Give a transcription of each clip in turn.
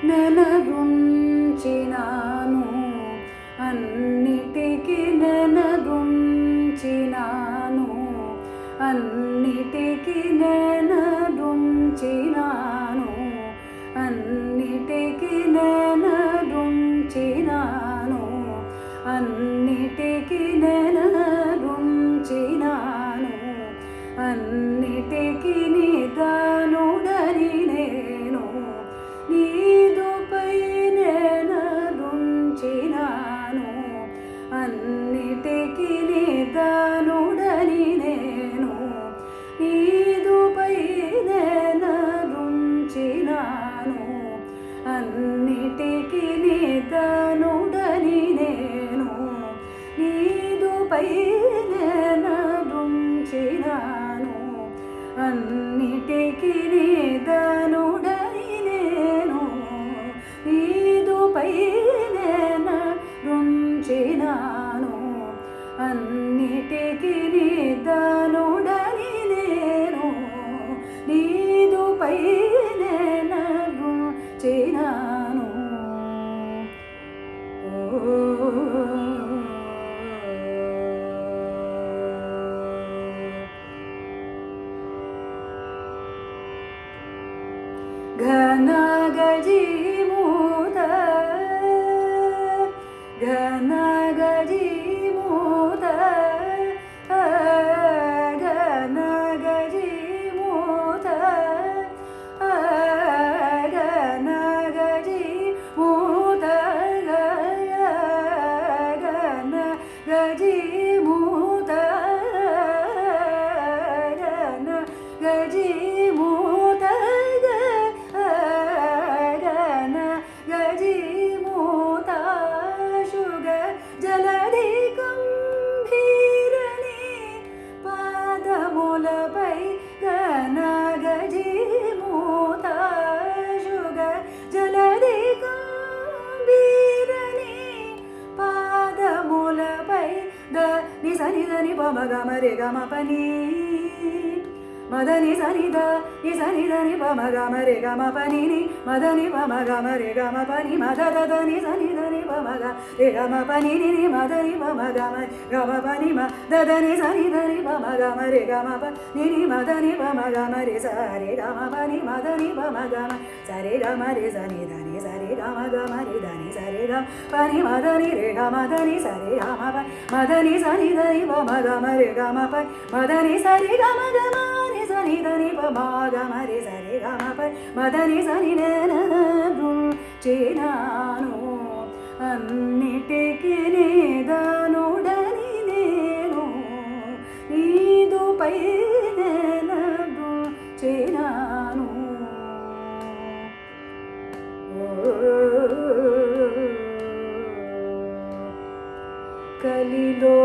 నెలగుంచినాను అన్నిటికి నెలగుంచినాను అన్నిటికి నెలగుంచినాను అన్నిటికి నెలగుంచినాను అన్నిటికి నెలగుంచినాను అన్నిటికి నిదానుడని నేను నీదుపై నెలగుంచినాను అన్నిటికి నిదానుడని నేను నీదుపై నెలగుంచినాను అన్నిటికి నిదానుడని నేను నీదుపై నెలగుంచినాను అన్నిటికి నిదానుడని నేను నీదుపై నెలగుంచినాను అన్నిటికి నిదానుడని నేను నీదుపై నెలగుంచినాను. ఘనగజీమూత ఘనగజీమూత ఘనగజీమూత ఘనగజీమూత ఘనగజీమూత ఘనగజీమూత గజీమూత శుగ జలధి గంభీరని పాదములపై ఘన గజీమూత శుగ జలధి గంభీరని పాదములపై ని సని దని పమ గమ రే గమ పని మదని సనిద ని సనిద ని పమ గమ రే గమ పని ని మదని పమ గమ రే గమ పని మదద దని సనిద ని పమ గ రే గమ పని ని ని మదని పమ గమ గమ పని మ దదని సనిద ని పమ గమ రే గమ ప ని ని మదని పమ గమ రే సరే గమ పని మదని పమ గమ సరే గమ రే సని దని సరే గమ గమ రే దని సరే గమ పని మదని రే గమ దని సరే గమ ప మదని సనిద ని పమ గమ రే గమ ప మదని సరే గమ గమ సని దని పమ గమ రే సరే గమ ప మదని సని నెలగుంచినాను అన్నిటికి నిదానుడని నేను నీదుపై నెలగుంచినాను. కలిలో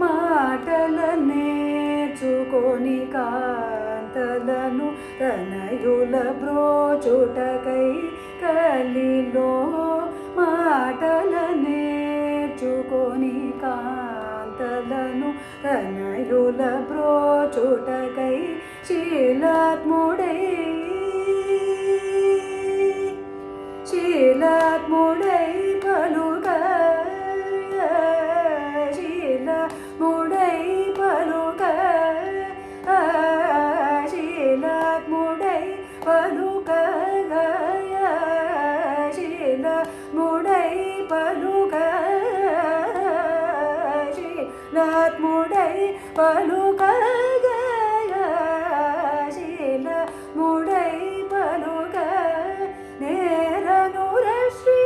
మాటల నేర్చుకొని కాంతలను తనయుల బ్రోచుటకై కలిలో మాటల నేర్చుకొని కాంతలను తనయుల బ్రోచుటకై శీలాత్ముడై శీలాత్ముడై పలుక శీలాత్ముడై పలుక శీలాత్ముడై పలుక శీలాత్ముడై పలుక శీలాత్ముడై పలుక శీలాత్ముడై పలుక నేరనుర శ్రీ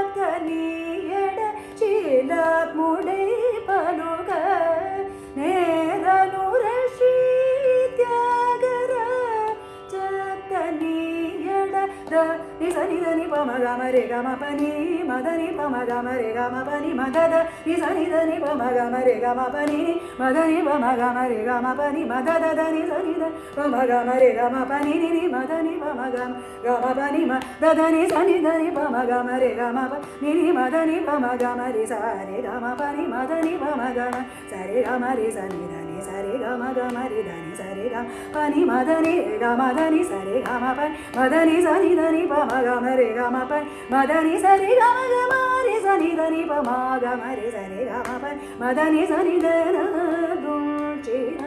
త్యాగరాజాతనీయడ శీలాత్ముడై పలుక నేరనుర శ్రీ త్యాగరాజాతనీయడ ని సని దని పమ గమ రే గమ పని మదని పమ గమ రే గమ పని మదద ని సని దని పమ గమ రే గమ పని మదని పమ గమ రే గమ పని మదద దని సని ద పమ గమ రే గమ పని ని మదని పమ గమ గమ పని మ దదని సని దని పమ గమ రే గమ ప ని మదని పమ గమ రే సరే గమ పని మదని పమ గమ సరే గమ రే సని దని సరి గమ గమ రి దని సరి గమ పని మదని గమ దని సరి గమ పని మదని సని దని పమ గమ రే గమ పని మదని సరి గమ గమ రి సని దని పమ గమ రి సరి గమ పని మదని సని దన గుంచిన